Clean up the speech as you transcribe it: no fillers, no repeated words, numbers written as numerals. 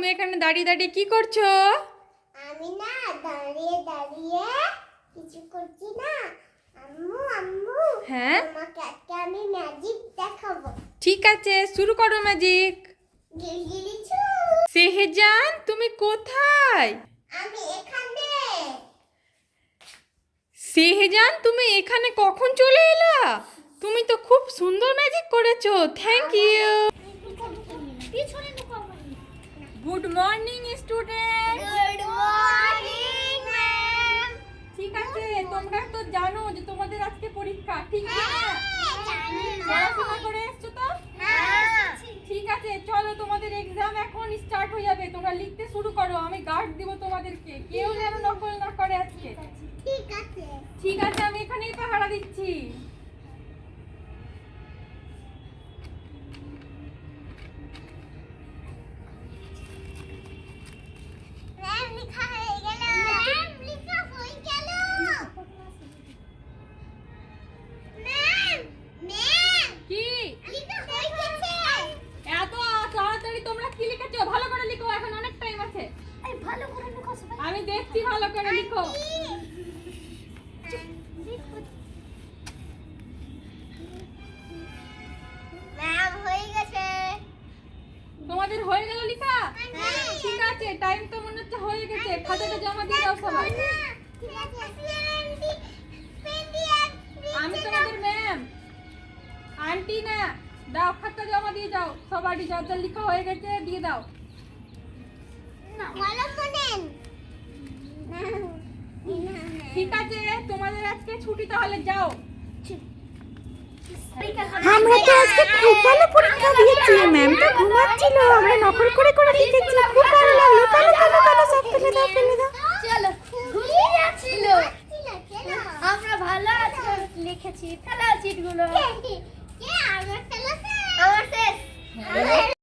তুমি এখানে দাঁড়িয়ে দাঁড়িয়ে কি করছো? আমি না দাঁড়িয়ে দাঁড়িয়ে কিছু করছি না। আম্মু আম্মু, হ্যাঁ তোমাকে আজকে আমি ম্যাজিক দেখাবো। ঠিক আছে, শুরু করো ম্যাজিক। গিরগিরি ছু। সেহজান তুমি কোথায়? আমি এখানে। সেহজান তুমি এখানে কখন চলে এলা? তুমি তো খুব সুন্দর ম্যাজিক করেছো, থ্যাংক ইউ। পিছনে ঢুকাবো। Good morning student. Good morning ma'am. ঠিক আছে, তোমরা তো জানো যে তোমাদের আজকে পরীক্ষা, ঠিক আছে? জানি না। পড়াশোনা করে এসছো তো? হ্যাঁ। ঠিক আছে, চলো তোমাদের এক্সাম এখন স্টার্ট হয়ে যাবে। তোমরা লিখতে শুরু করো, আমি গার্ড দিব তোমাদেরকে। কেউ যেন নকল না করে আজকে। ঠিক আছে। ঠিক আছে, আমি এখানেই পাহারা দিচ্ছি। ম্যাম লেখা হয়ে গেল। ম্যাম লেখা হয়ে গেল। ম্যাম ম্যাম কি লেখা হয়ে গেছে। এত তাড়াতাড়ি তোমরা কি লিখেছো? ভালো করে লিখো, এখন অনেক টাইম আছে। এই ভালো করে লেখো সবাই। আমি দেখছি, ভালো করে লিখো। ম্যাম হয়ে গেছে। তোমাদের হয়ে গেল লেখা? হ্যাঁ। ঠিক আছে, টাইম তো মনে হচ্ছে হয়ে গেছে। খাতাটা জমা দিয়ে দাও সবাই। ঠিক আছে। আমি তোমাদের ম্যাম, আন্টি না। দাও, খাতা জমা দিয়ে যাও। সবারই যার যার লেখা হয়ে গেছে দিয়ে দাও। ভালো করেন। ঠিক আছে, তোমাদের আজকে ছুটি, তাহলে যাও। আমরা তো আজকে খুব ভালো পরীক্ষা দিয়েছি। ম্যাম তো ঘুমাচ্ছিল, আমরা নকল করে করে লিখেছি। খুব ভালো লাগলো। চলো সব ফেলে দাও, ফেলে দাও। চলো ঘুমিয়ে যাচ্ছিল। আমরা ভালো আছে লিখেছি। ফেলা চিটগুলো। কে আমার ফেলাছে? আমার শেষ।